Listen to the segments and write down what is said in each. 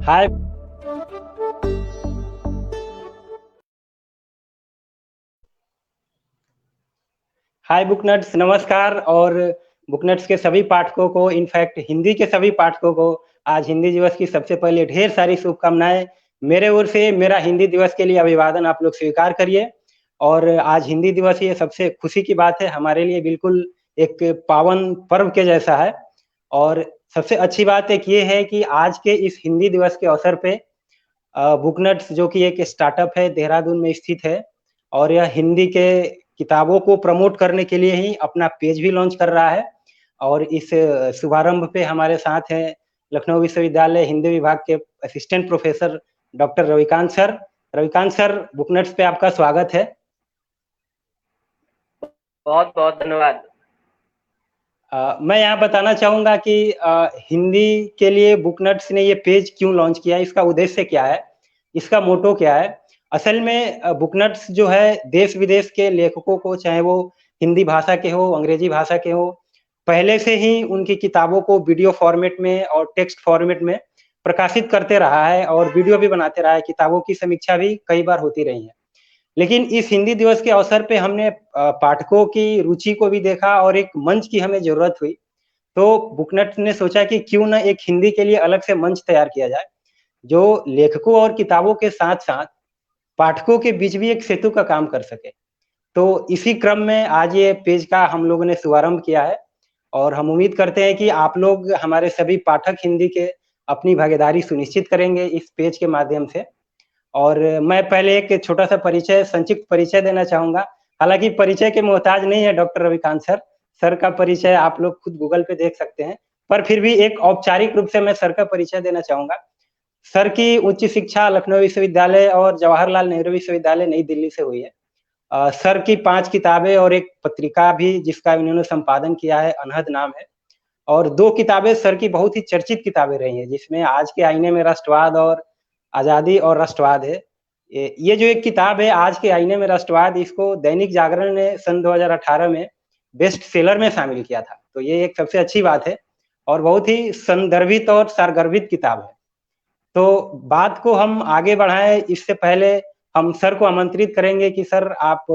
हाय। हाय बुकनट्स, नमस्कार। और बुकनट्स के सभी पाठकों को, इनफैक्ट हिंदी के सभी पाठकों को आज हिंदी दिवस की सबसे पहले ढेर सारी शुभकामनाएं। मेरे ओर से मेरा हिंदी दिवस के लिए अभिवादन आप लोग स्वीकार करिए। और आज हिंदी दिवस, ये सबसे खुशी की बात है हमारे लिए, बिल्कुल एक पावन पर्व के जैसा है। और सबसे अच्छी बात एक ये है कि आज के इस हिंदी दिवस के अवसर पे बुकनट्स, जो कि एक स्टार्टअप है, देहरादून में स्थित है, और यह हिंदी के किताबों को प्रमोट करने के लिए ही अपना पेज भी लॉन्च कर रहा है। और इस शुभारंभ पे हमारे साथ हैं लखनऊ विश्वविद्यालय हिंदी विभाग के assistant professor doctor Ravikant sir. Ravikant sir, Booknuts पे आपका स्वागत है। बहुत बहुत धन्यवाद। मैं यहाँ बताना चाहूंगा कि हिंदी के लिए बुकनट्स ने ये पेज क्यों लॉन्च किया है, इसका उद्देश्य क्या है, इसका मोटो क्या है। असल में बुकनट्स जो है देश विदेश के लेखकों को, चाहे वो हिंदी भाषा के हो, अंग्रेजी भाषा के हो, पहले से ही उनकी किताबों को वीडियो फॉर्मेट में और टेक्स्ट फॉर्मेट में प्रकाशित करते रहा है, और वीडियो भी बनाते रहा है। किताबों की समीक्षा भी कई बार होती रही है। लेकिन इस हिंदी दिवस के अवसर पे हमने पाठकों की रुचि को भी देखा, और एक मंच की हमें जरूरत हुई। तो बुकनट ने सोचा कि क्यों ना एक हिंदी के लिए अलग से मंच तैयार किया जाए, जो लेखकों और किताबों के साथ साथ पाठकों के बीच भी एक सेतु का काम कर सके। तो इसी क्रम में आज ये पेज का हम लोगों ने शुभारंभ किया है, और हम उम्मीद करते हैं कि आप लोग, हमारे सभी पाठक हिंदी के, अपनी भागीदारी सुनिश्चित करेंगे इस पेज के माध्यम से। और मैं पहले एक छोटा सा परिचय, संक्षिप्त परिचय देना चाहूंगा। हालांकि परिचय के मोहताज नहीं है डॉक्टर रविकांत सर। सर का परिचय आप लोग खुद गूगल पे देख सकते हैं, पर फिर भी एक औपचारिक रूप से मैं सर का परिचय देना चाहूंगा। सर की उच्च शिक्षा लखनऊ विश्वविद्यालय और जवाहरलाल नेहरू विश्वविद्यालय नई दिल्ली से हुई है। सर की 5 किताबें और एक पत्रिका भी जिसका इन्होंने संपादन किया है, अनहद नाम है। और 2 किताबें सर की बहुत ही चर्चित किताबें रही हैं, जिसमें आज के आईने में राष्ट्रवाद और आजादी और राष्ट्रवाद है। ये जो एक किताब है, आज के आईने में राष्ट्रवाद, इसको दैनिक जागरण ने सन 2018 में बेस्ट सेलर में शामिल किया था। तो ये एक सबसे अच्छी बात है, और बहुत ही संदर्भित और सारगर्भित किताब है। तो बात को हम आगे बढ़ाएं, इससे पहले हम सर को आमंत्रित करेंगे कि सर, आप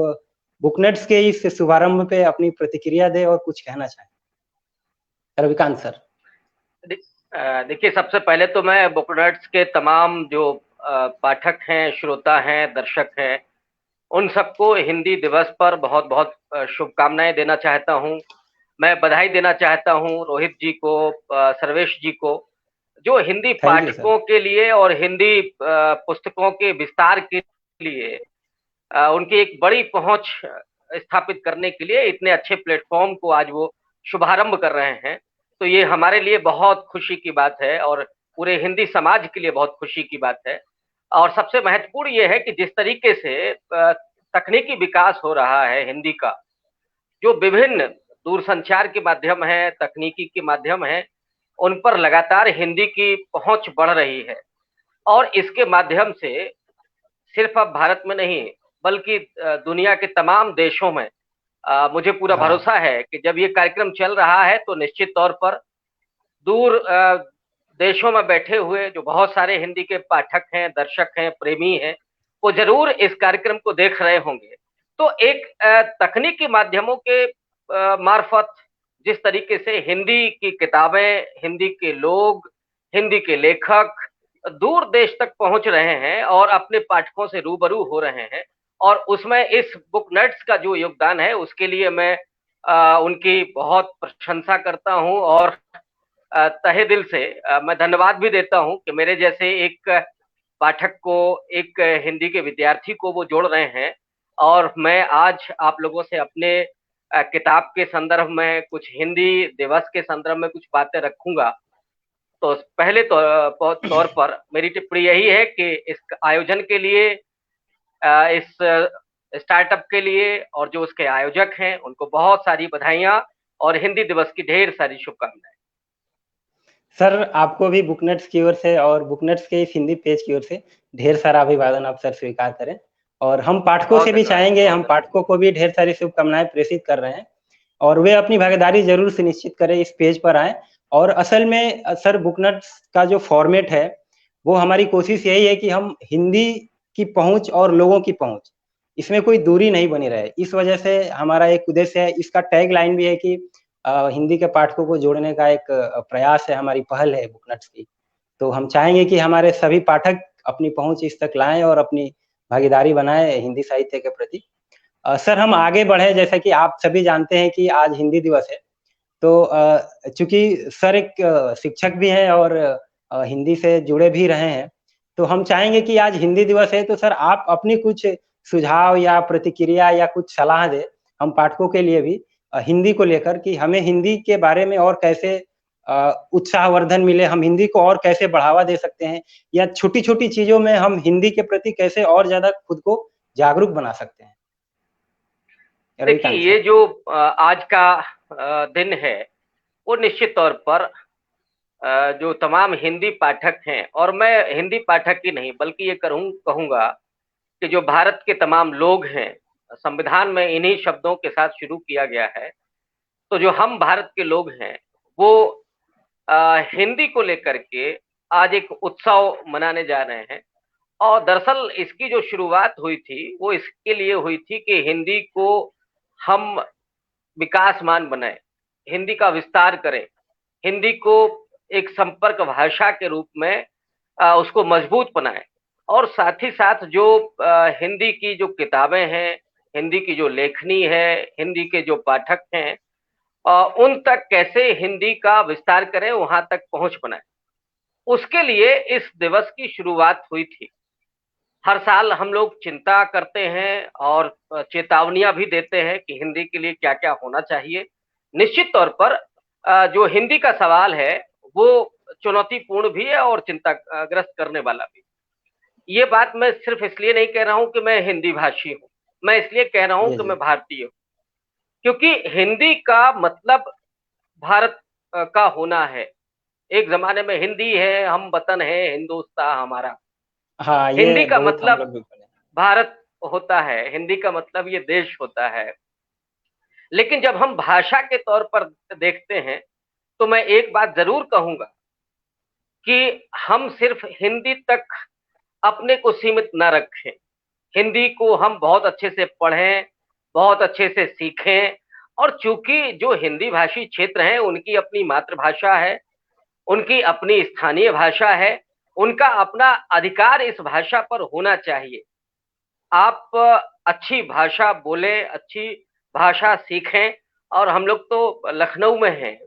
बुकनेट्स के इस शुभारंभ पे अपनी प्रतिक्रिया दें और कुछ कहना चाहें। रविकांत सर। देखिए, सबसे पहले तो मैं बुकनट्स के तमाम जो पाठक हैं, श्रोता हैं, दर्शक हैं, उन सबको हिंदी दिवस पर बहुत बहुत शुभकामनाएं देना चाहता हूं। मैं बधाई देना चाहता हूं रोहित जी को, सर्वेश जी को, जो हिंदी थैंक यू सर। पाठकों के लिए और हिंदी पुस्तकों के विस्तार के लिए उनकी एक बड़ी पहुंच स्थापित करने के लिए इतने अच्छे प्लेटफॉर्म को आज वो शुभारंभ कर रहे हैं। तो ये हमारे लिए बहुत खुशी की बात है, और पूरे हिंदी समाज के लिए बहुत खुशी की बात है। और सबसे महत्वपूर्ण ये है कि जिस तरीके से तकनीकी विकास हो रहा है हिंदी का, जो विभिन्न दूरसंचार के माध्यम हैं, तकनीकी के माध्यम हैं, उन पर लगातार हिंदी की पहुंच बढ़ रही है। और इसके माध्यम से सिर्फ अब भारत में नहीं, बल्कि दुनिया के तमाम देशों में मुझे पूरा हाँ। भरोसा है कि जब ये कार्यक्रम चल रहा है तो निश्चित तौर पर दूर देशों में बैठे हुए जो बहुत सारे हिंदी के पाठक हैं, दर्शक हैं, प्रेमी हैं, वो जरूर इस कार्यक्रम को देख रहे होंगे। तो एक तकनीकी माध्यमों के मार्फत जिस तरीके से हिंदी की किताबें, हिंदी के लोग, हिंदी के लेखक दूर देश तक पहुंच रहे हैं और अपने पाठकों से रूबरू हो रहे हैं, और उसमें इस बुक नट्स का जो योगदान है उसके लिए मैं उनकी बहुत प्रशंसा करता हूं, और तहे दिल से मैं धन्यवाद भी देता हूं कि मेरे जैसे एक पाठक को, एक हिंदी के विद्यार्थी को वो जोड़ रहे हैं। और मैं आज आप लोगों से अपने किताब के संदर्भ में, कुछ हिंदी दिवस के संदर्भ में कुछ बातें रखूंगा। तो पहले तौर पर मेरी टिप्पणी यही है कि इस आयोजन के लिए, इस स्टार्टअप के लिए, और जो उसके आयोजक हैं उनको बहुत सारी बधाइयां और हिंदी दिवस की ढेर सारी शुभकामनाएं। सर, आपको भी बुकनेट्स की ओर से और बुकनेट्स के इस हिंदी पेज की ओर से ढेर सारा अभिवादन आप सर स्वीकार करें। और हम पाठकों बहुत से भी धन्यवाद, चाहेंगे, बहुत हम धन्यवाद। पाठकों को भी ढेर सारी शुभकामनाएं प्रेषित कर रहे हैं, और वे अपनी भागीदारी जरूर सुनिश्चित करें, इस पेज पर आए। और असल में सर, बुकनेट्स का जो फॉर्मेट है वो हमारी कोशिश यही है कि हम हिंदी की पहुँच और लोगों की पहुँच, इसमें कोई दूरी नहीं बनी रहे। इस वजह से हमारा एक उद्देश्य है, इसका टैगलाइन भी है कि हिंदी के पाठकों को जोड़ने का एक प्रयास है, हमारी पहल है बुकनट्स की। तो हम चाहेंगे कि हमारे सभी पाठक अपनी पहुँच इस तक लाएँ और अपनी भागीदारी बनाएँ हिंदी साहित्य के प्रति। सर हम आगे बढ़े, जैसा कि आप सभी जानते हैं कि आज हिंदी दिवस है। तो चूँकि सर एक शिक्षक भी हैं और हिंदी से जुड़े भी रहे हैं, तो हम चाहेंगे कि आज हिंदी दिवस है तो सर आप अपनी कुछ सुझाव या प्रतिक्रिया या कुछ सलाह दें, हम पाठकों के लिए भी हिंदी को लेकर कि हमें हिंदी के बारे में और कैसे उत्साहवर्धन मिले, हम हिंदी को और कैसे बढ़ावा दे सकते हैं या छोटी-छोटी चीज़ों में हम हिंदी के प्रति कैसे और ज़्यादा खुद को जागरूक बना सकते हैं? देखिए, रविकांत ये सर। जो आज का दिन है, वो निश्चित तौर पर जो तमाम हिंदी पाठक हैं, और मैं हिंदी पाठक ही नहीं बल्कि ये कहूँगा कि जो भारत के तमाम लोग हैं, संविधान में इन्हीं शब्दों के साथ शुरू किया गया है। तो जो हम भारत के लोग हैं, वो हिंदी को लेकर के आज एक उत्सव मनाने जा रहे हैं। और दरअसल इसकी जो शुरुआत हुई थी, वो इसके लिए हुई थी कि हिंदी को हम विकासमान बनाएँ, हिंदी का विस्तार करें, हिंदी को एक संपर्क भाषा के रूप में उसको मजबूत बनाएँ, और साथ ही साथ जो हिंदी की जो किताबें हैं, हिंदी की जो लेखनी है, हिंदी के जो पाठक हैं, उन तक कैसे हिंदी का विस्तार करें, वहाँ तक पहुँच बनाएँ। उसके लिए इस दिवस की शुरुआत हुई थी। हर साल हम लोग चिंता करते हैं और चेतावनियाँ भी देते हैं कि हिंदी के लिए क्या-क्या होना चाहिए। निश्चित तौर पर जो हिंदी का सवाल है, वो चुनौतीपूर्ण भी है और चिंता ग्रस्त करने वाला भी। ये बात मैं सिर्फ़ इसलिए नहीं कह रहा हूँ कि मैं हिंदी भाषी हूँ, मैं इसलिए कह रहा हूँ जी, कि जी। मैं भारतीय हूँ। क्योंकि हिंदी का मतलब भारत का होना है। एक ज़माने में हिंदी है, हम वतन है, हिंदुस्ताँ हमारा। हाँ, हिंदी ये का बहुत हम मतलब लोग भी पढ़े हैं। भारत होता है, हिंदी का मतलब ये देश होता है। लेकिन जब हम भाषा के तौर पर देखते हैं, तो मैं एक बात ज़रूर कहूँगा कि हम सिर्फ़ हिंदी तक अपने को सीमित ना रखें। हिंदी को हम बहुत अच्छे से पढ़ें, बहुत अच्छे से सीखें, और चूँकि जो हिंदी भाषी क्षेत्र हैं, उनकी अपनी मातृभाषा है, उनकी अपनी स्थानीय भाषा है, उनका अपना अधिकार इस भाषा पर होना चाहिए। आप अच्छी भाषा बोलें, अच्छी भाषा सीखें, और हम लोग तो लखनऊ में हैं।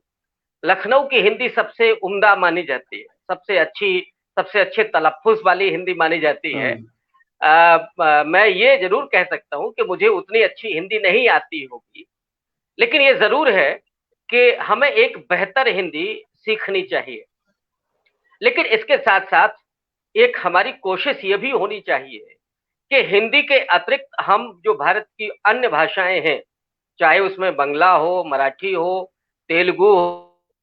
लखनऊ की हिंदी सबसे उम्दा मानी जाती है, सबसे अच्छे तलफ़्फ़ुज़ वाली हिंदी मानी जाती है। हुँ। मैं ये ज़रूर कह सकता हूँ कि मुझे उतनी अच्छी हिंदी नहीं आती होगी, लेकिन ये ज़रूर है कि हमें एक बेहतर हिंदी सीखनी चाहिए। लेकिन इसके साथ-साथ एक हमारी कोशिश ये भी होनी चाहिए कि हिंदी के अतिरिक्त हम जो भारत की अन्य भाषाएँ हैं, चाहे उसमें बंगला हो, मराठी हो, तेलुगु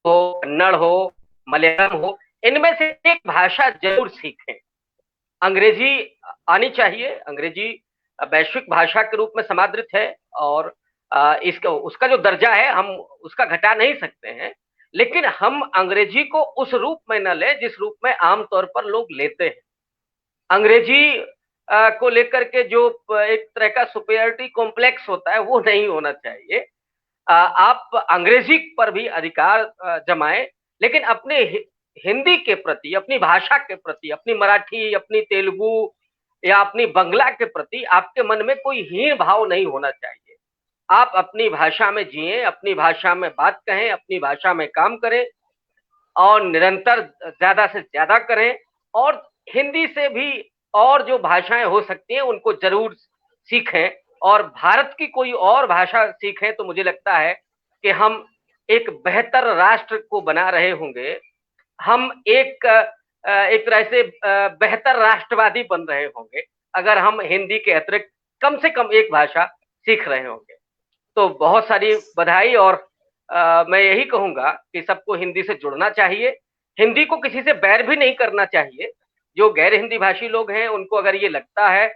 हो, कन्नड़ हो, मलयालम हो, इनमें से एक भाषा ज़रूर सीखें। अंग्रेज़ी आनी चाहिए, अंग्रेज़ी वैश्विक भाषा के रूप में समादृत है, और इसका उसका जो दर्जा है हम उसका घटा नहीं सकते हैं। लेकिन हम अंग्रेज़ी को उस रूप में ना लें जिस रूप में आम तौर पर लोग लेते हैं। अंग्रेज़ी को लेकर के जो एक तरह का सुपीरियरिटी कॉम्प्लेक्स होता है, वो नहीं होना चाहिए। आप अंग्रेज़ी पर भी अधिकार जमाएँ, लेकिन अपने हिंदी के प्रति, अपनी भाषा के प्रति, अपनी मराठी, अपनी तेलुगु या अपनी बंगला के प्रति आपके मन में कोई हीन भाव नहीं होना चाहिए। आप अपनी भाषा में जिएँ, अपनी भाषा में बात कहें, अपनी भाषा में काम करें, और निरंतर ज़्यादा से ज़्यादा करें, और हिंदी से भी और जो भाषाएँ हो सकती हैं, उनको ज़रूर सीखें, और भारत की कोई और भाषा सीखें, तो मुझे लगता है कि हम एक बेहतर राष्ट्र को बना रहे होंगे। हम एक तरह से बेहतर राष्ट्रवादी बन रहे होंगे, अगर हम हिंदी के अतिरिक्त कम से कम एक भाषा सीख रहे होंगे। तो बहुत सारी बधाई, और मैं यही कहूँगा कि सबको हिंदी से जुड़ना चाहिए। हिंदी को किसी से बैर भी नहीं करना चाहिए। जो गैर हिंदी भाषी लोग हैं, उनको अगर ये लगता है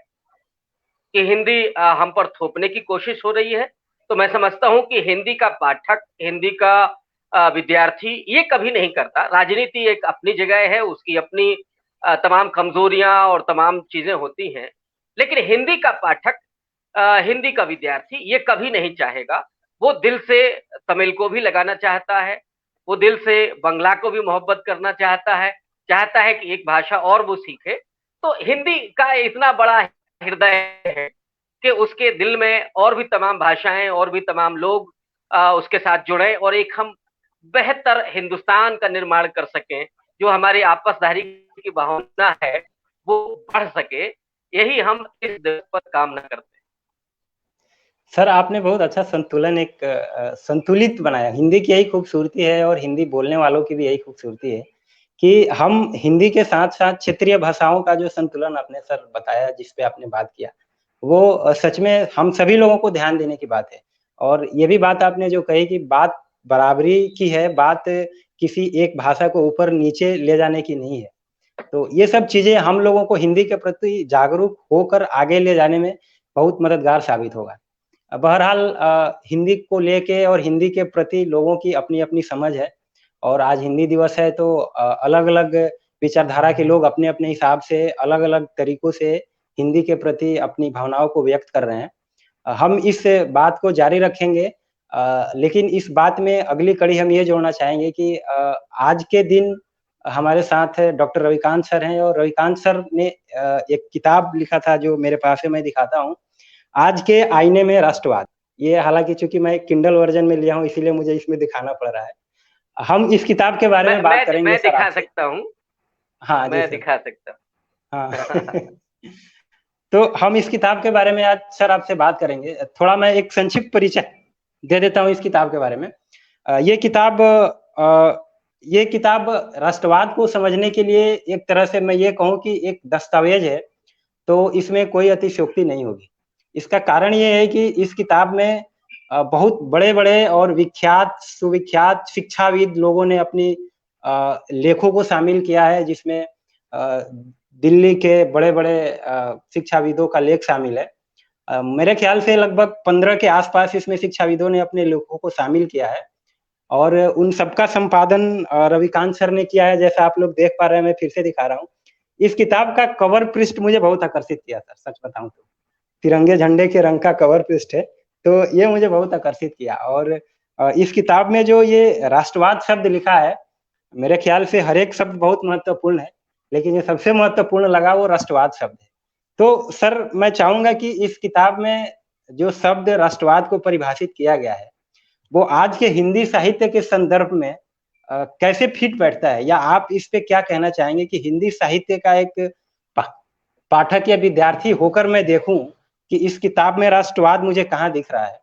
कि हिंदी हम पर थोपने की कोशिश हो रही है, तो मैं समझता हूँ कि हिंदी का पाठक, हिंदी का विद्यार्थी ये कभी नहीं करता। राजनीति एक अपनी जगह है, उसकी अपनी तमाम कमजोरियां और तमाम चीजें होती हैं, लेकिन हिंदी का पाठक, हिंदी का विद्यार्थी ये कभी नहीं चाहेगा। वो दिल से तमिल को भी लगाना चाहता है, वो दिल से बंगला को भी मोहब्बत करना चाहता है कि एक भाषा और वो सीखे। तो हिंदी का इतना बड़ा हृदय है कि उसके दिल में और भी तमाम भाषाएं और भी तमाम लोग उसके साथ जुड़े और एक हम बेहतर हिंदुस्तान का निर्माण कर सकें, जो हमारी आपसदारी की भावना है वो बढ़ सके, यही हम इस दिवस पर कामना करते हैं। सर आपने बहुत अच्छा संतुलन एक संतुलित बनाया। हिंदी की यही खूबसूरती है और हिंदी बोलने वालों की भी यही खूबसूरती है कि हम हिंदी के साथ-साथ क्षेत्रीय भाषाओं का जो संतुलन आपने सर बताया, जिस पे आपने बात किया, वो सच में हम सभी लोगों को ध्यान देने की बात है। और ये भी बात आपने जो कही कि बात बराबरी की है, बात किसी एक भाषा को ऊपर-नीचे ले जाने की नहीं है। तो ये सब चीज़ें हम लोगों को हिंदी के प्रति जागरूक होकर आगे ले जाने में बहुत मददगार साबित होगा। बहरहाल हिंदी को लेके और हिंदी के प्रति लोगों की अपनी-अपनी समझ है और आज हिंदी दिवस है तो अलग-अलग विचारधारा के लोग अपने-अपने हिसाब से अलग-अलग तरीकों से हिंदी के प्रति अपनी भावनाओं को व्यक्त कर रहे हैं। हम इस बात को जारी रखेंगे लेकिन इस बात में अगली कड़ी हम ये जोड़ना चाहेंगे कि आज के दिन हमारे साथ डॉक्टर रविकांत सर हैं और रविकांत सर ने एक किताब लिखा था जो मेरे पास है, मैं दिखाता हूँ। आज के आईने में राष्ट्रवाद। ये हालाँकि चूँकि मैं किंडल वर्ज़न में लिया हूँ इसीलिए मुझे इसमें दिखाना पड़ रहा है। हम इस किताब के बारे में बात करेंगे मैं सर दिखा आपसे। सकता हूँ, हाँ जी मैं सर। दिखा सकता हाँ। हूँ। तो हम इस किताब के बारे में आज सर आपसे बात करेंगे। थोड़ा मैं एक संक्षिप्त परिचय दे देता हूँ इस किताब के बारे में। ये किताब राष्ट्रवाद को समझने के लिए एक तरह से मैं ये कहूँ कि एक दस्तावेज़ है, तो इसमें कोई अतिशयोक्ति नहीं होगी। इसका कारण ये है कि इस किताब में बहुत बड़े-बड़े और विख्यात, सुविख्यात शिक्षाविद लोगों ने अपनी लेखों को शामिल किया है जिसमें दिल्ली के बड़े-बड़े शिक्षाविदों का लेख शामिल है। मेरे ख्याल से लगभग 15 के आस-पास इसमें शिक्षाविदों ने अपने लेखों को शामिल किया है और उन सबका संपादन रविकांत सर ने किया है, जैसा आप लोग देख पा रहे हैं, मैं फिर से दिखा रहा हूँ। इस किताब का कवर पृष्ठ मुझे बहुत आकर्षित किया सर, सच बताऊँ तो। तिरंगे झंडे के रंग का कवर पृष्ठ है, तो ये मुझे बहुत आकर्षित किया और इस किताब में जो ये राष्ट्रवाद शब्द लिखा है, मेरे ख्याल से हर एक शब्द बहुत महत्वपूर्ण है, लेकिन ये सबसे महत्वपूर्ण लगा वो राष्ट्रवाद शब्द है। तो सर मैं चाहूँगा कि इस किताब में जो शब्द राष्ट्रवाद को परिभाषित किया गया है, वो आज के हिंदी साहित्य के संदर्भ में कैसे फिट बैठता है? या आप इस पे क्या कहना चाहेंगे कि हिंदी साहित्य का एक पा पाठक या विद्यार्थी होकर मैं देखूँ कि इस किताब में राष्ट्रवाद मुझे कहाँ दिख रहा है?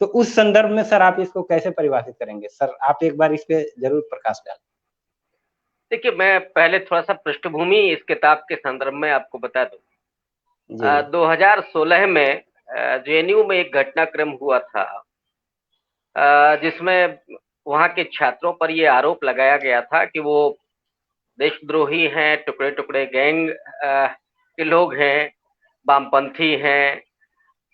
तो उस संदर्भ में सर आप इसको कैसे परिभाषित करेंगे? सर आप एक बार इस पे ज़रूर प्रकाश डालें। देखिए, मैं पहले थोड़ा-सा पृष्ठभूमि इस किताब के संदर्भ में आपको बता दूँ। जी, जी। 2016 में जेएनयू में एक घटनाक्रम हुआ था, जिसमें वहाँ के छात्रों पर ये आरोप लगाया गया था कि वो देशद्रोही हैं, टुकड़े-टुकड़े गैंग के लोग हैं, वामपंथी हैं।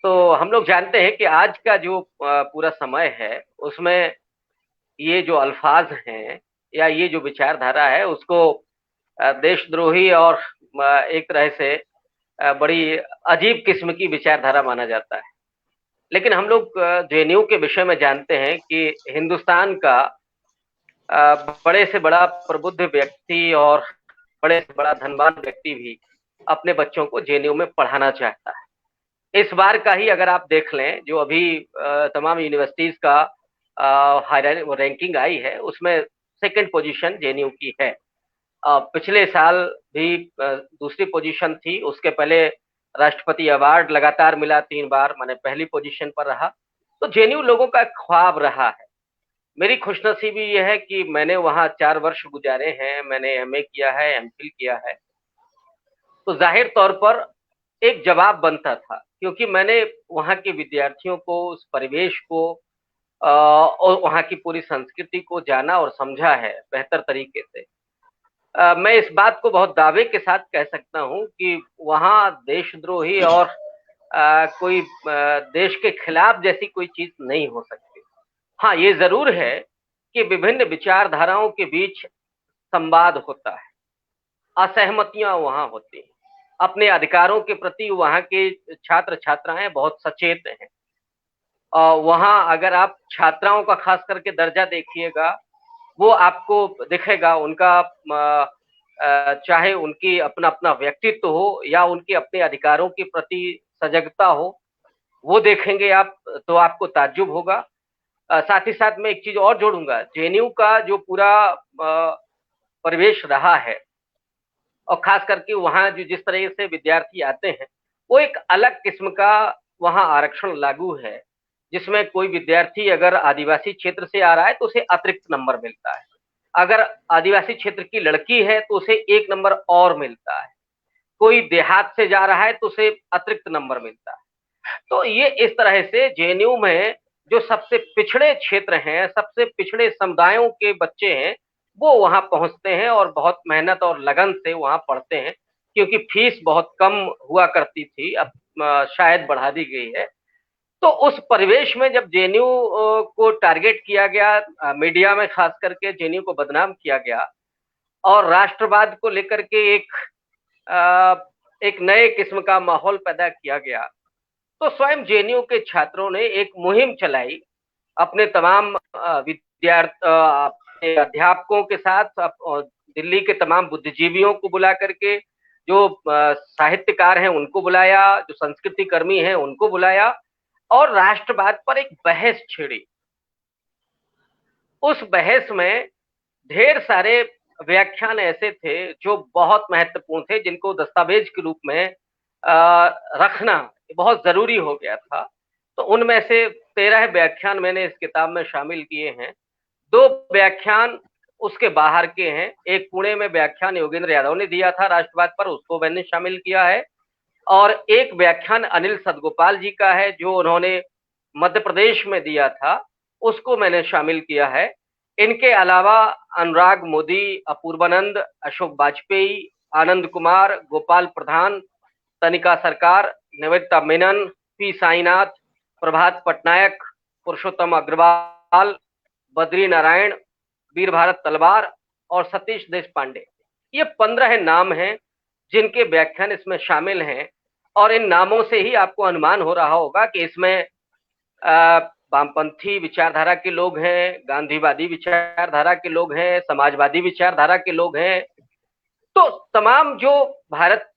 तो हम लोग जानते हैं कि आज का जो पूरा समय है, उसमें ये जो अल्फाज हैं या ये जो विचारधारा है उसको देशद्रोही और एक तरह से बड़ी अजीब किस्म की विचारधारा माना जाता है। लेकिन हम लोग जेएनयू के विषय में जानते हैं कि हिंदुस्तान का बड़े से बड़ा प्रबुद्ध व्यक्ति और बड़े से बड़ा धनवान व्यक्ति भी अपने बच्चों को जेएनयू में पढ़ाना चाहता है। इस बार का ही अगर आप देख लें, जो अभी तमाम यूनिवर्सिटीज़ का रैंकिंग आई है, उसमें सेकंड पोज़ीशन जेएनयू की है। पिछले साल भी दूसरी पोज़ीशन थी, उसके पहले राष्ट्रपति अवार्ड लगातार मिला 3 बार, माने पहली पोज़ीशन पर रहा। तो जेएनयू लोगों का ख्वाब रहा है। मेरी खुशनसीबी ये है कि मैंने वहाँ 4 वर्ष गुज़ारे हैं, मैंने एमए किया है, एमफिल किया है। तो ज़ाहिर तौर पर एक जवाब बनता था, क्योंकि मैंने वहाँ के विद्यार्थियों को, उस परिवेश को और वहाँ की पूरी संस्कृति को जाना और समझा है बेहतर तरीके से। मैं इस बात को बहुत दावे के साथ कह सकता हूँ कि वहाँ देशद्रोही और कोई देश के खिलाफ जैसी कोई चीज़ नहीं हो सकती। हाँ, ये ज़रूर है कि विभिन्न विचारधाराओं के बीच संवाद होता है। असहमतियां वहां होती हैं। अपने अधिकारों के प्रति वहां के छात्र छात्राएं बहुत सचेत हैं। वहां अगर आप छात्राओं का खास करके दर्जा देखिएगा, वो आपको दिखेगा उनका चाहे उनकी अपना अपना व्यक्तित्व हो या उनके अपने अधिकारों के प्रति सजगता हो, वो देखेंगे आप तो आपको ताज्जुब होगा। साथ ही साथ मैं एक चीज और जोड़ूंगा, जेएनयू का जो पूरा परिवेश रहा है और खास करके वहां जो जिस तरह से विद्यार्थी आते हैं, वो एक अलग किस्म का वहां आरक्षण लागू है, जिसमें कोई विद्यार्थी अगर आदिवासी क्षेत्र से आ रहा है तो उसे अतिरिक्त नंबर मिलता है, अगर आदिवासी क्षेत्र की लड़की है तो उसे 1 नंबर और मिलता है, कोई देहात से जा रहा है तो उसे अतिरिक्त नंबर मिलता है। तो ये इस तरह से जेएनयू में जो सबसे पिछड़े क्षेत्र हैं, सबसे पिछड़े समुदायों के बच्चे हैं, वो वहां पहुंचते हैं और बहुत मेहनत और लगन से वहां पढ़ते हैं, क्योंकि फीस बहुत कम हुआ करती थी, अब शायद बढ़ा दी गई है। तो उस परिवेश में जब जेएनयू को टारगेट किया गया, मीडिया में खास करके जेएनयू को बदनाम किया गया और राष्ट्रवाद को लेकर के एक नए किस्म का माहौल पैदा किया गया, तो स्वयं जेएनयू के छात्रों ने एक मुहिम चलाई अपने तमाम विद्यार्थी अध्यापकों के साथ, दिल्ली के तमाम बुद्धिजीवियों को बुला करके, जो साहित्यकार हैं उनको बुलाया, जो संस्कृति कर्मी हैं उनको बुलाया और राष्ट्रवाद पर एक बहस छेड़ी। उस बहस में ढेर सारे व्याख्यान ऐसे थे जो बहुत महत्वपूर्ण थे, जिनको दस्तावेज के रूप में रखना बहुत जरूरी हो गया था। तो उनमें से 13 व्याख्यान मैंने इस किताब में शामिल किए हैं। 2 व्याख्यान उसके बाहर के हैं। एक पुणे में व्याख्यान योगेंद्र यादव ने दिया था राष्ट्रवाद पर, उसको मैंने शामिल किया है, और एक व्याख्यान अनिल सदगोपाल जी का है जो उन्होंने मध्य प्रदेश में दिया था, उसको मैंने शामिल किया है। इनके अलावा अनुराग मोदी, अपूर्वानंद, अशोक वाजपेयी, आनंद कुमार, गोपाल प्रधान, तनिका सरकार, निवेदिता मेनन, पी साईनाथ, प्रभात पटनायक, पुरुषोत्तम अग्रवाल, बद्री नारायण, वीर भारत तलवार और सतीश देशपांडे, ये 15 नाम हैं जिनके व्याख्यान इसमें शामिल हैं। और इन नामों से ही आपको अनुमान हो रहा होगा कि इसमें वामपंथी विचारधारा के लोग हैं, गांधीवादी विचारधारा के लोग हैं, समाजवादी विचारधारा के लोग हैं। तो तमाम जो भारत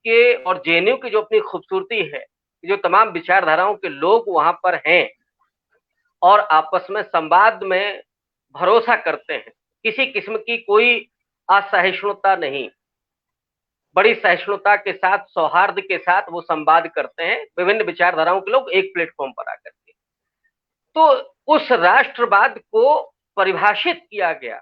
के और जेएनयू की जो अपनी खूबसूरती है, जो तमाम विचारधाराओं के लोग वहां पर हैं और आपस में संवाद में भरोसा करते हैं, किसी किस्म की कोई असहिष्णुता नहीं, बड़ी सहिष्णुता के साथ, सौहार्द के साथ वो संवाद करते हैं, विभिन्न विचारधाराओं के लोग एक प्लेटफॉर्म पर आकर के। तो उस राष्ट्रवाद को परिभाषित किया गया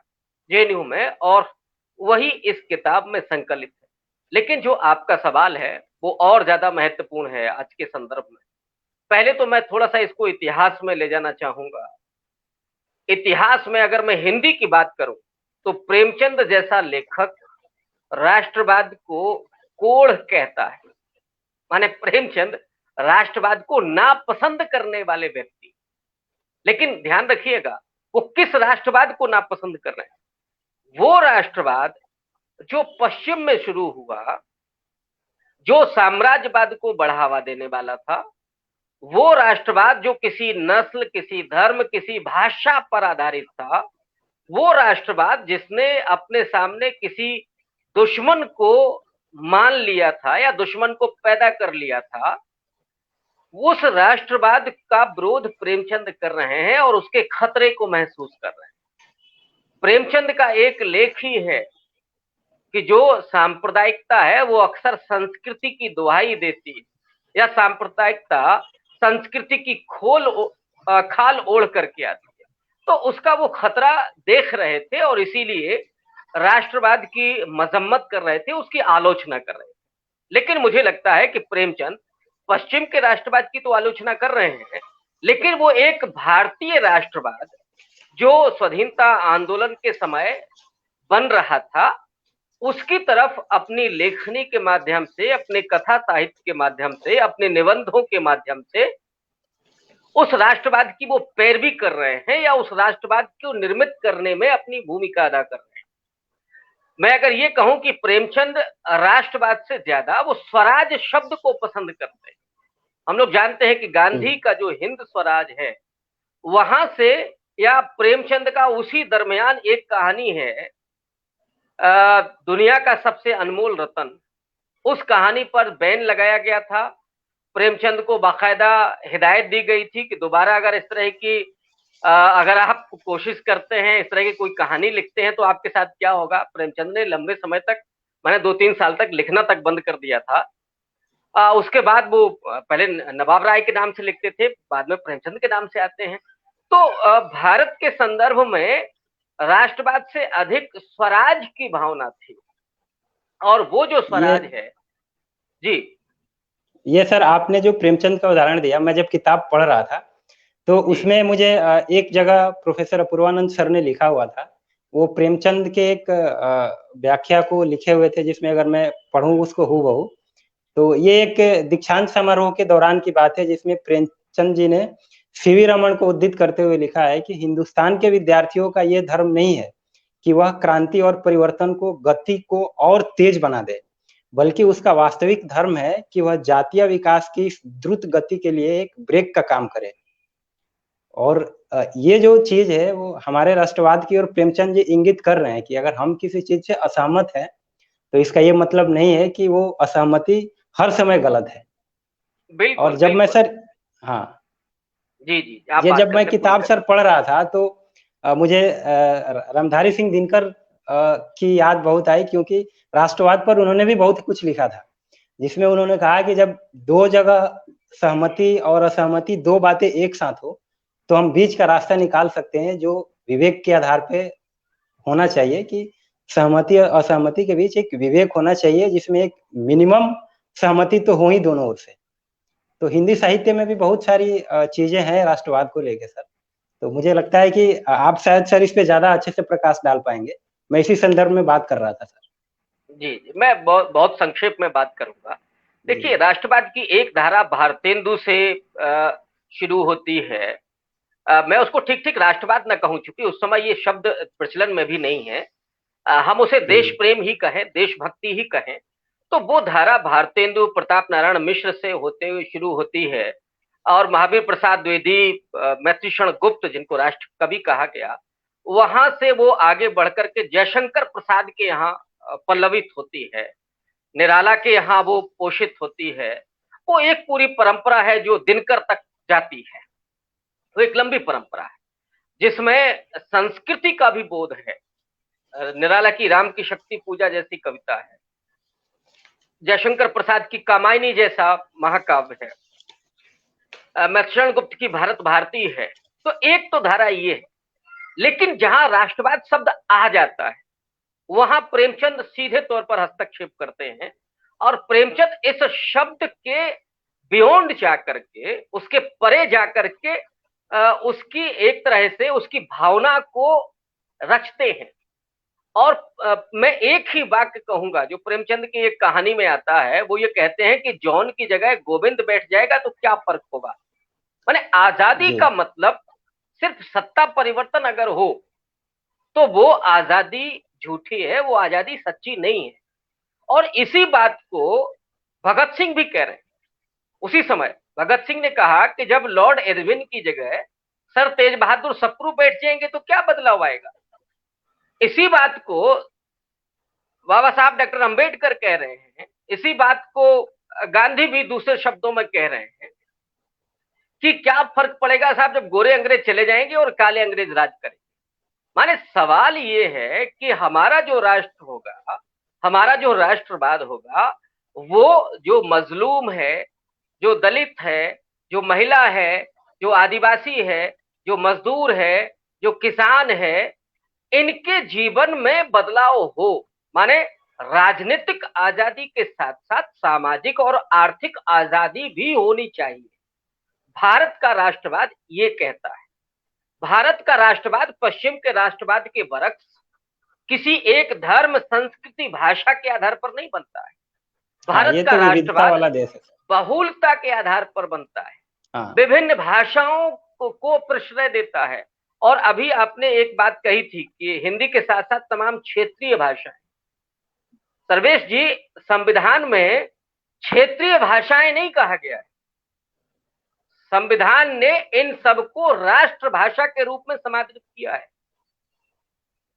जेएनयू में और वही इस किताब में संकलित है। लेकिन जो आपका सवाल है वो और ज्यादा महत्वपूर्ण है आज के संदर्भ में। पहले तो मैं थोड़ा सा इसको इतिहास में ले जाना चाहूंगा। इतिहास में अगर मैं हिंदी की बात करूं तो प्रेमचंद जैसा लेखक राष्ट्रवाद को कोढ़ कहता है। माने प्रेमचंद राष्ट्रवाद को नापसंद करने वाले व्यक्ति। लेकिन ध्यान रखिएगा, वो किस राष्ट्रवाद को नापसंद कर रहे हैं? वो राष्ट्रवाद जो पश्चिम में शुरू हुआ, जो साम्राज्यवाद को बढ़ावा देने वाला था, वो राष्ट्रवाद जो किसी नस्ल, किसी धर्म, किसी भाषा पर आधारित था, वो राष्ट्रवाद जिसने अपने सामने किसी दुश्मन को मान लिया था या दुश्मन को पैदा कर लिया था, उस राष्ट्रवाद का विरोध प्रेमचंद कर रहे हैं और उसके खतरे को महसूस कर रहे हैं। प्रेमचंद का एक लेख ही है कि जो सांप्रदायिकता है वो अक्सर संस्कृति की दुहाई देती है, या सांप्रदायिकता संस्कृति की खाल ओढ़ करके आती है। तो उसका वो खतरा देख रहे थे और इसीलिए राष्ट्रवाद की मजम्मत कर रहे थे, उसकी आलोचना कर रहे थे। लेकिन मुझे लगता है कि प्रेमचंद पश्चिम के राष्ट्रवाद की तो आलोचना कर रहे हैं, लेकिन वो एक भारतीय राष्ट्रवाद जो स्वाधीनता आंदोलन के समय बन रहा था, उसकी तरफ अपनी लेखनी के माध्यम से, अपने कथा साहित्य के माध्यम से, अपने निबंधों के माध्यम से उस राष्ट्रवाद की वो पैरवी कर रहे हैं या उस राष्ट्रवाद को निर्मित करने में अपनी भूमिका अदा कर रहे हैं। मैं अगर ये कहूं कि प्रेमचंद राष्ट्रवाद से ज्यादा वो स्वराज शब्द को पसंद करते हैं। हम लोग जानते हैं कि गांधी का जो हिंद स्वराज है वहां से, या प्रेमचंद का उसी दरमियान एक कहानी है, दुनिया का सबसे अनमोल रतन। उस कहानी पर बैन लगाया गया था। प्रेमचंद को बाकायदा हिदायत दी गई थी कि दोबारा अगर इस तरह की अगर आप कोशिश करते हैं, इस तरह की कोई कहानी लिखते हैं तो आपके साथ क्या होगा। प्रेमचंद ने लंबे समय तक, मैंने 2-3 साल तक लिखना तक बंद कर दिया था। उसके बाद वो पहले नवाब राय के नाम से लिखते थे, बाद में प्रेमचंद के नाम से आते हैं। तो भारत के संदर्भ में राष्ट्रवाद से अधिक स्वराज की भावना थी, और वो जो स्वराज है जी। ये सर आपने जो प्रेमचंद का उदाहरण दिया, मैं जब किताब पढ़ रहा था तो उसमें मुझे एक जगह प्रोफेसर अपूर्वानंद सर ने लिखा हुआ था, वो प्रेमचंद के एक व्याख्या को लिखे हुए थे, जिसमें अगर मैं पढ़ूं उसको हूबहू, तो ये एक दीक्षांत समारोह के दौरान की बात है, जिसमें प्रेमचंद जी ने सीवी रमन को उद्धृत करते हुए लिखा है कि हिंदुस्तान के विद्यार्थियों का ये धर्म नहीं है कि वह क्रांति और परिवर्तन को, गति को और तेज बना दे, बल्कि उसका वास्तविक धर्म है कि वह जातीय विकास की द्रुत गति के लिए एक ब्रेक का काम करे। और ये जो चीज है वो हमारे राष्ट्रवाद की ओर प्रेमचंद जी इंगित कर रहे हैं कि अगर हम किसी चीज से असहमत हैं तो इसका ये मतलब नहीं है कि वो असहमति हर समय गलत है। बिल्कुल और जब मैं बिल्कुल। सर, हाँ जी जी, आप ये बात जब कर मैं ले, पूरी किताब कर। सर पढ़ रहा था तो मुझे रामधारी सिंह दिनकर की याद बहुत आई, क्योंकि राष्ट्रवाद पर उन्होंने भी बहुत कुछ लिखा था, जिसमें उन्होंने कहा कि जब दो जगह सहमति और असहमति, दो बातें एक साथ हो, तो हम बीच का रास्ता निकाल सकते हैं, जो विवेक के आधार पे होना चाहिए कि सहमति और असहमति के बीच एक विवेक होना चाहिए, जिसमें एक मिनिमम सहमति तो हो ही दोनों ओर से। तो हिंदी साहित्य में भी बहुत सारी चीजें हैं राष्ट्रवाद को लेके सर। तो मुझे लगता है कि आप शायद सर इस पे ज्यादा अच्छे से प्रकाश डाल पाएंगे। मैं इसी संदर्भ में बात कर रहा था सर। जी जी, मैं बहुत बहुत संक्षेप में बात करूंगा। देखिए, जी राष्ट्रवाद की एक धारा भारतेंदु से शुरू होती है। मैं उसको ठीक ठीक राष्ट्रवाद न कहूं, चूंकि उस समय ये शब्द प्रचलन में भी नहीं है। हम उसे देश जी प्रेम ही कहें, देशभक्ति ही कहें। तो वो धारा भारतेंदु प्रताप नारायण मिश्र से होते हुए शुरू होती है, और महावीर प्रसाद द्विवेदी, मैत्रीक्षण गुप्त, जिनको राष्ट्र कवि कहा गया, वहां से वो आगे बढ़कर के जयशंकर प्रसाद के यहाँ पल्लवित होती है, निराला के यहाँ वो पोषित होती है। वो एक पूरी परंपरा है जो दिनकर तक जाती है। वो एक लंबी परंपरा है जिसमें संस्कृति का भी बोध है। निराला की राम की शक्ति पूजा जैसी कविता है, जयशंकर प्रसाद की कामायनी जैसा महाकाव्य है, मैत्रेयण गुप्त की भारत भारती है। तो एक तो धारा ये है, लेकिन जहां राष्ट्रवाद शब्द आ जाता है वहां प्रेमचंद सीधे तौर पर हस्तक्षेप करते हैं, और प्रेमचंद इस शब्द के बियॉन्ड जाकर के, उसके परे जाकर के उसकी एक तरह से उसकी भावना को रचते हैं। और मैं एक ही वाक्य कहूंगा जो प्रेमचंद की एक कहानी में आता है। वो ये कहते हैं कि जॉन की जगह गोविंद बैठ जाएगा तो क्या फर्क होगा। माने आजादी जी का मतलब सिर्फ सत्ता परिवर्तन अगर हो तो वो आजादी झूठी है, वो आजादी सच्ची नहीं है। और इसी बात को भगत सिंह भी कह रहे हैं। उसी समय भगत सिंह ने कहा कि जब लॉर्ड एडविन की जगह सर तेज बहादुर सप्रू बैठ जाएंगे तो क्या बदलाव आएगा। इसी बात को बाबा साहब डॉक्टर अंबेडकर कह रहे हैं। इसी बात को गांधी भी दूसरे शब्दों में कह रहे हैं कि क्या फर्क पड़ेगा साहब जब गोरे अंग्रेज चले जाएंगे और काले अंग्रेज राज करेंगे। माने सवाल ये है कि हमारा जो राष्ट्र होगा, हमारा जो राष्ट्रवाद होगा, वो जो मजलूम है, जो दलित है, जो महिला है, जो आदिवासी है, जो मजदूर है, जो किसान है, इनके जीवन में बदलाव हो। माने राजनीतिक आजादी के साथ साथ सामाजिक और आर्थिक आजादी भी होनी चाहिए। भारत का राष्ट्रवाद ये कहता है। भारत का राष्ट्रवाद पश्चिम के राष्ट्रवाद के बरक्स किसी एक धर्म, संस्कृति, भाषा के आधार पर नहीं बनता है। हाँ, भारत ये का तो विविधता राष्ट्रवाद वाला देश है सर। बहुलता के आधार पर बनता है, हाँ विभिन्न भाषाओं को प्रश्रय देता है। और अभी आपने एक बात कही थी कि हिंदी के साथ साथ तमाम क्षेत्रीय भाषाएं, सर्वेश जी, संविधान में क्षेत्रीय भाषाएं नहीं कहा गया है। संविधान ने इन सबको राष्ट्रभाषा के रूप में समादृत किया है,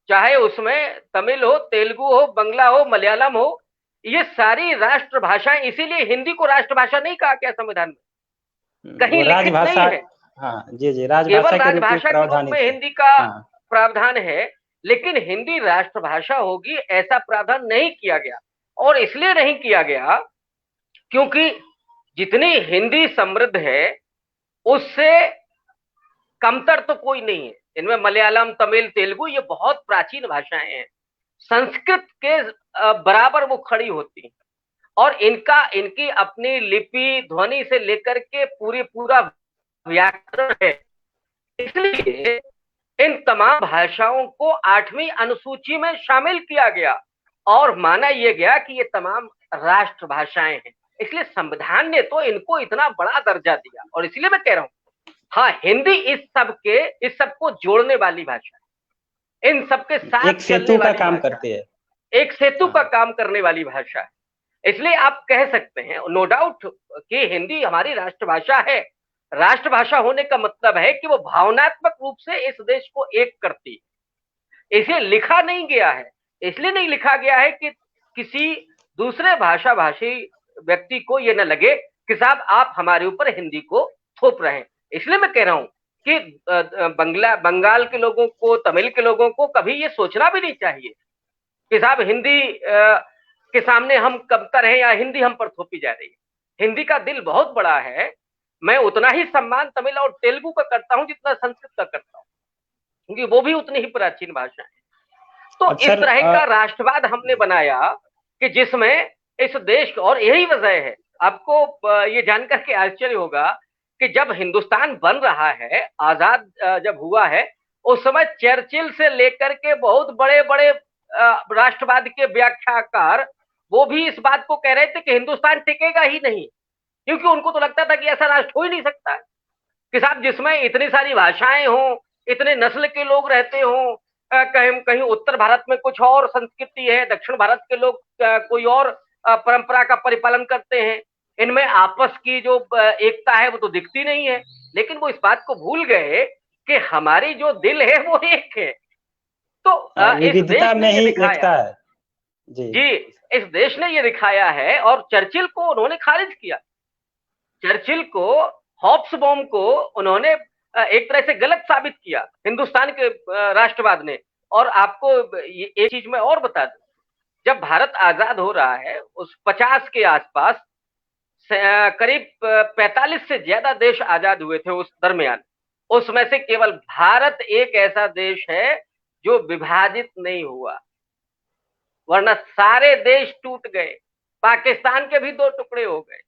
चाहे उसमें तमिल हो, तेलुगु हो, बंगला हो, मलयालम हो, ये सारी राष्ट्रभाषाएं। इसीलिए हिंदी को राष्ट्रभाषा नहीं कहा गया संविधान में, कहीं वो लिखित नहीं राजभाषा, है। हाँ जी जी, केवल राजभाषा के रूप में राजभाषा के रूप प्रावधानित में है। हिंदी का हाँ। प्रावधान है, लेकिन हिंदी राष्ट्रभाषा होगी ऐसा प्रावधान नहीं किया गया। और इसलिए नहीं किया गया क्योंकि जितनी हिंदी समृद्ध है उससे कमतर तो कोई नहीं है। इनमें मलयालम, तमिल, तेलुगु ये बहुत प्राचीन भाषाएं हैं, संस्कृत के बराबर वो खड़ी होती हैं। और इनकी अपनी लिपि, ध्वनि से लेकर के पूरा व्याकरण है। इसलिए इन तमाम भाषाओं को 8वीं अनुसूची में शामिल किया गया और माना यह गया कि ये तमाम राष्ट्रभाषाएं हैं। इसलिए संविधान ने तो इनको इतना बड़ा दर्जा दिया। और इसलिए मैं कह रहा हूं, हाँ, हिंदी इस सब को जोड़ने वाली भाषा है, इन सबके साथ एक सेतु का काम करती है, एक सेतु का काम करने वाली भाषा है। इसलिए आप कह सकते हैं नो डाउट कि हिंदी हमारी राष्ट्रभाषा है। राष्ट्रभाषा होने का मतलब है कि वो भावनात्मक रूप से इस देश को एक करती है। इसे लिखा नहीं गया है, इसलिए नहीं लिखा गया है कि किसी दूसरे भाषा भाषी व्यक्ति को ये न लगे कि साहब आप हमारे ऊपर हिंदी को थोप रहे हैं। इसलिए मैं कह रहा हूं कि बंगाल के लोगों को, तमिल के लोगों को कभी ये सोचना भी नहीं चाहिए कि साहब हिंदी के सामने हम कमतर हैं या हिंदी हम पर थोपी जा रही है। हिंदी का दिल बहुत बड़ा है। मैं उतना ही सम्मान तमिल और तेलुगु का करता हूं जितना संस्कृत का करता हूं, क्योंकि वो भी उतनी ही प्राचीन भाषा है। तो इस तरह का राष्ट्रवाद हमने बनाया कि जिसमें इस देश, और यही वजह है, आपको ये जानकर के आश्चर्य होगा कि जब हिंदुस्तान बन रहा है, आजाद जब हुआ है, उस समय चर्चिल से लेकर के बहुत बड़े बड़े राष्ट्रवाद के व्याख्याकार वो भी इस बात को कह रहे थे कि हिंदुस्तान टिकेगा ही नहीं, क्योंकि उनको तो लगता था कि ऐसा राष्ट्र हो ही नहीं सकता है कि साहब जिसमें इतनी सारी भाषाएं हों, इतने नस्ल के लोग रहते हों, कहीं कहीं उत्तर भारत में कुछ और संस्कृति है, दक्षिण भारत के लोग कोई और परंपरा का परिपालन करते हैं, इनमें आपस की जो एकता है वो तो दिखती नहीं है। लेकिन वो इस बात को भूल गए कि हमारी जो दिल है वो एक है। तो इस देश ने ये दिखाया है जी, इस देश ने ये दिखाया है। और चर्चिल को उन्होंने खारिज किया। चर्चिल को, हॉब्सबॉम को उन्होंने एक तरह से गलत साबित किया हिंदुस्तान के राष्ट्रवाद ने। और आपको एक चीज मैं और बता दूं, जब भारत आजाद हो रहा है उस 50 के आसपास करीब 45 से ज्यादा देश आजाद हुए थे उस दरमियान। उसमें से केवल भारत एक ऐसा देश है जो विभाजित नहीं हुआ, वरना सारे देश टूट गए। पाकिस्तान के भी 2 टुकड़े हो गए,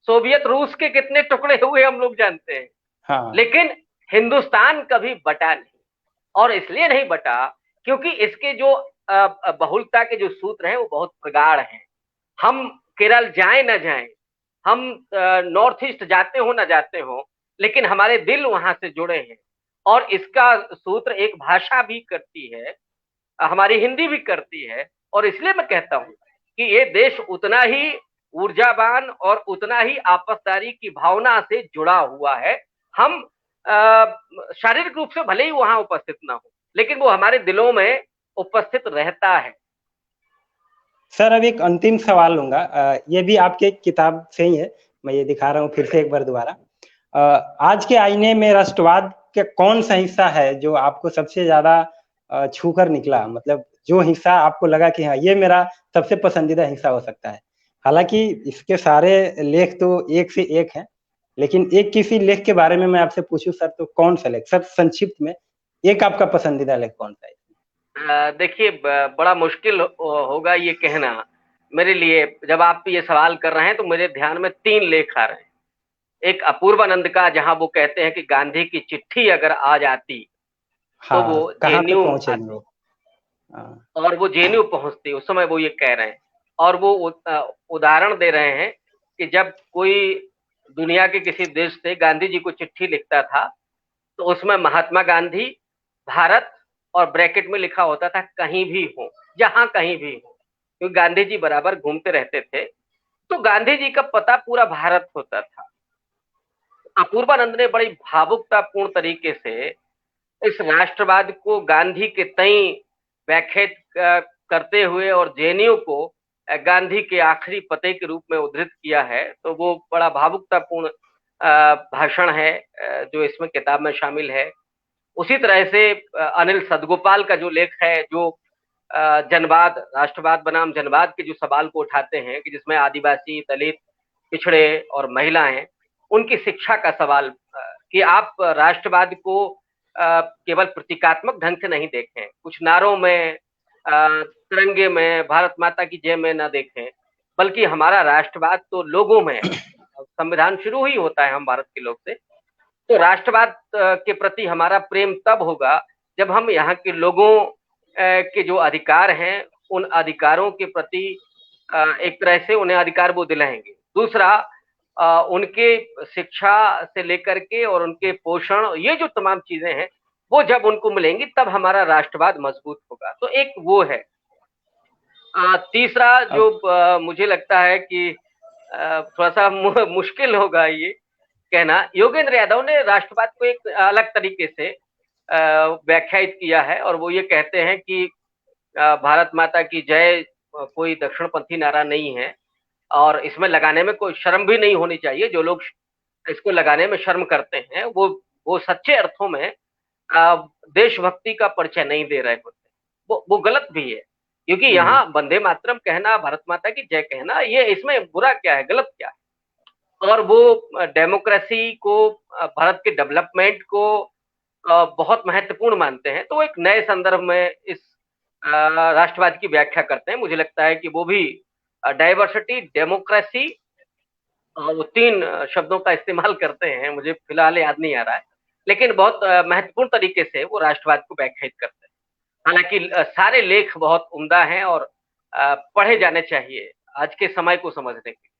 सोवियत रूस के कितने टुकड़े हुए हम लोग जानते हैं। हाँ। लेकिन हिंदुस्तान कभी बटा नहीं। और इसलिए नहीं बटा क्योंकि इसके जो बहुलता के जो सूत्र हैं वो बहुत प्रगाढ़ हैं। हम केरल जाए न जाएं, हम नॉर्थ ईस्ट जाते हो ना जाते हो, लेकिन हमारे दिल वहां से जुड़े हैं। और इसका सूत्र एक भाषा भी करती है, हमारी हिंदी भी करती है। और इसलिए मैं कहता हूं कि ये देश उतना ही ऊर्जावान और उतना ही आपसदारी की भावना से जुड़ा हुआ है। हम शारीरिक रूप से भले ही वहां उपस्थित ना हो, लेकिन वो हमारे दिलों में उपस्थित रहता है। सर, अब एक अंतिम सवाल लूंगा, ये भी आपके किताब से ही है, मैं ये दिखा रहा हूँ फिर से एक बार दोबारा। आज के आईने में राष्ट्रवाद के कौन सा हिस्सा है जो आपको सबसे ज्यादा छू कर निकला, मतलब जो हिस्सा आपको लगा कि हाँ ये मेरा सबसे पसंदीदा हिस्सा हो सकता है? हालांकि इसके सारे लेख तो एक से एक हैं, लेकिन एक किसी लेख के बारे में मैं आपसे पूछूं सर, तो कौन सा लेख, सब संक्षिप्त में एक आपका पसंदीदा लेख कौन सा है? देखिए, बड़ा मुश्किल होगा ये कहना मेरे लिए। जब आप ये सवाल कर रहे हैं तो मेरे ध्यान में 3 लेख आ रहे हैं। एक अपूर्वानंद का, जहां वो कहते हैं कि गांधी की चिट्ठी अगर आ जाती तो वो जेएनयू पहुंचेगी, और वो जेएनयू पहुंचती, उस समय वो ये कह रहे हैं। और वो उदाहरण दे रहे हैं कि जब कोई दुनिया के किसी देश से गांधी जी को चिट्ठी लिखता था तो उसमें महात्मा गांधी, भारत और ब्रैकेट में लिखा होता था कहीं भी हो, जहां कहीं भी हो। क्योंकि गांधी जी बराबर घूमते रहते थे। तो गांधी जी का पता पूरा भारत होता था। अपूर्वानंद ने बड़ी भावुकतापूर्ण तरीके से इस राष्ट्रवाद को गांधी के तई व्याख्यात करते हुए और जेएनयू को गांधी के आखिरी पते के रूप में उद्धृत किया है। तो वो बड़ा भावुकतापूर्ण भाषण है जो इसमें किताब में शामिल है। उसी तरह से अनिल सदगोपाल का जो लेख है, जो जनवाद, राष्ट्रवाद बनाम जनवाद के जो सवाल को उठाते हैं कि जिसमें आदिवासी, दलित, पिछड़े और महिलाएं, उनकी शिक्षा का सवाल कि आप राष्ट्रवाद को केवल प्रतीकात्मक ढंग से नहीं देखें, कुछ नारों में, तिरंगे में, भारत माता की जय में न देखें, बल्कि हमारा राष्ट्रवाद तो लोगों में है। संविधान शुरू ही होता है हम भारत के लोग से। तो राष्ट्रवाद के प्रति हमारा प्रेम तब होगा जब हम यहाँ के लोगों के जो अधिकार हैं, उन अधिकारों के प्रति एक तरह से उन्हें अधिकार वो दिलाएंगे। दूसरा, उनके शिक्षा से लेकर के और उनके पोषण, ये जो तमाम चीजें हैं, वो जब उनको मिलेंगी तब हमारा राष्ट्रवाद मजबूत होगा। तो एक वो है। तीसरा जो मुझे लगता है कि थोड़ा सा मुश्किल होगा ये कहना, योगेंद्र यादव ने राष्ट्रवाद को एक अलग तरीके से व्याख्यायित किया है और वो ये कहते हैं कि भारत माता की जय कोई दक्षिणपंथी नारा नहीं है और इसमें लगाने में कोई शर्म भी नहीं होनी चाहिए। जो लोग इसको लगाने में शर्म करते हैं वो सच्चे अर्थों में देशभक्ति का परिचय नहीं दे रहे होते। वो गलत भी है, क्योंकि यहाँ वंदे मातरम कहना, भारत माता की जय कहना, ये इसमें बुरा क्या है, गलत क्या है। और वो डेमोक्रेसी को, भारत के डेवलपमेंट को बहुत महत्वपूर्ण मानते हैं। तो वो एक नए संदर्भ में इस राष्ट्रवाद की व्याख्या करते हैं। मुझे लगता है कि वो भी डाइवर्सिटी, डेमोक्रेसी, वो 3 शब्दों का इस्तेमाल करते हैं, मुझे फिलहाल याद नहीं आ रहा है, लेकिन बहुत महत्वपूर्ण तरीके से वो राष्ट्रवाद को व्याख्यायित करते हैं। हालांकि सारे लेख बहुत उम्दा हैं और पढ़े जाने चाहिए आज के समय को समझने के लिए।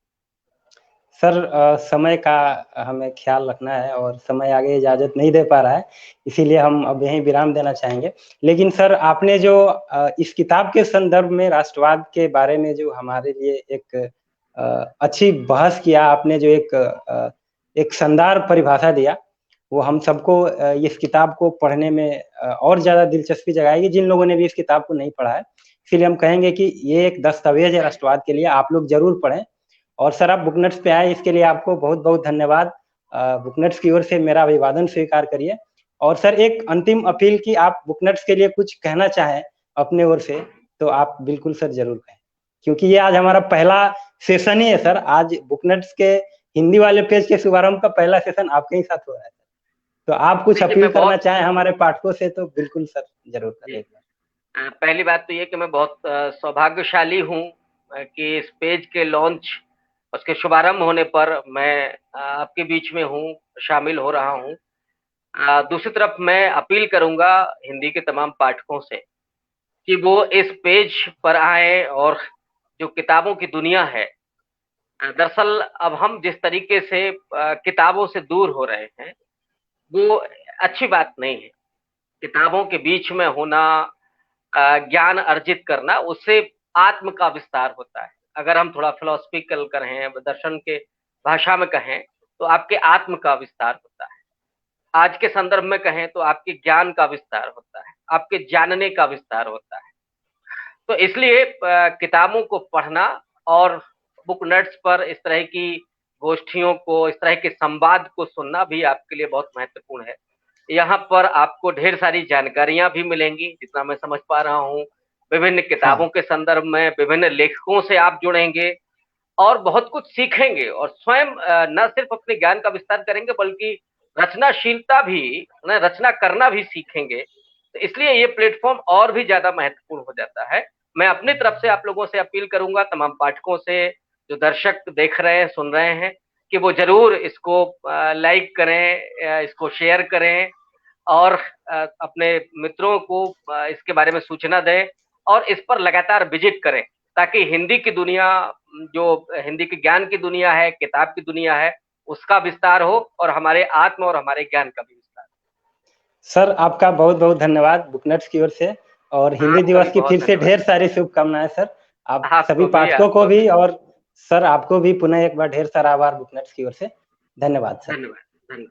सर, समय का हमें ख्याल रखना है और समय आगे इजाज़त नहीं दे पा रहा है, इसीलिए हम अब यहीं विराम देना चाहेंगे। लेकिन सर, आपने जो इस किताब के संदर्भ में राष्ट्रवाद के बारे में जो हमारे लिए एक अच्छी बहस किया, आपने जो एक शानदार परिभाषा दिया, वो हम सबको इस किताब को पढ़ने में और ज़्यादा दिलचस्पी जगाएगी, जिन लोगों ने भी इस किताब को नहीं पढ़ा है। इसीलिए हम कहेंगे कि ये एक दस्तावेज़ है राष्ट्रवाद के लिए, आप लोग ज़रूर पढ़ें। और सर, आप बुकनट्स पे आए, इसके लिए आपको बहुत-बहुत धन्यवाद। बुकनट्स की ओर से मेरा अभिवादन स्वीकार करिए। और सर, एक अंतिम अपील कि आप बुकनट्स के लिए कुछ कहना चाहें अपने ओर से, तो आप बिल्कुल सर ज़रूर कहें। क्योंकि ये आज हमारा पहला सेशन ही है सर, आज बुकनट्स के हिंदी वाले पेज के शुभारंभ का पहला सेशन आपके ही साथ हो रहा है। तो आप कुछ अपील करना चाहें हमारे पाठकों से तो बिल्कुल सर ज़रूर करें। पहली बात तो ये कि मैं बहुत सौभाग्यशाली हूँ कि इस पेज के लॉन्च, उसके शुभारंभ होने पर मैं आपके बीच में हूँ, शामिल हो रहा हूँ। दूसरी तरफ मैं अपील करूंगा हिंदी के तमाम पाठकों से कि वो इस पेज पर आए और जो किताबों की दुनिया है, दरअसल अब हम जिस तरीके से किताबों से दूर हो रहे हैं, वो अच्छी बात नहीं है। किताबों के बीच में होना, ज्ञान अर्जित करना, उससे आत्म का विस्तार होता है। अगर हम थोड़ा फिलोसफिकल करें, दर्शन के भाषा में कहें, तो आपके आत्म का विस्तार होता है। आज के संदर्भ में कहें तो आपके ज्ञान का विस्तार होता है, आपके जानने का विस्तार होता है। तो इसलिए किताबों को पढ़ना और बुकनट्स पर इस तरह की गोष्ठियों को, इस तरह के संवाद को सुनना भी आपके लिए बहुत महत्वपूर्ण है। यहाँ पर आपको ढेर सारी जानकारियां भी मिलेंगी, जितना मैं समझ पा रहा हूँ। विभिन्न किताबों के संदर्भ में विभिन्न लेखकों से आप जुड़ेंगे और बहुत कुछ सीखेंगे और स्वयं न सिर्फ अपने ज्ञान का विस्तार करेंगे, बल्कि रचनाशीलता भी, रचना करना भी सीखेंगे। तो इसलिए ये प्लेटफॉर्म और भी ज्यादा महत्वपूर्ण हो जाता है। मैं अपनी तरफ से आप लोगों से अपील करूंगा, तमाम पाठकों से, जो दर्शक देख रहे हैं, सुन रहे हैं, कि वो जरूर इसको लाइक करें, इसको शेयर करें और अपने मित्रों को इसके बारे में सूचना दें और इस पर लगातार विजिट करें, ताकि हिंदी की दुनिया, जो हिंदी के ज्ञान की दुनिया है, किताब की दुनिया है, उसका विस्तार हो और हमारे आत्म और हमारे ज्ञान का भी विस्तार। सर, आपका बहुत-बहुत धन्यवाद बुकनट्स की ओर से और हिंदी दिवस की फिर से ढेर सारी शुभकामनाएं सर। आप सभी पाठकों को भी और सर आपको भी पुनः एक बार ढेर सारा आभार बुकनट्स की ओर से। धन्यवाद सर। धन्यवाद।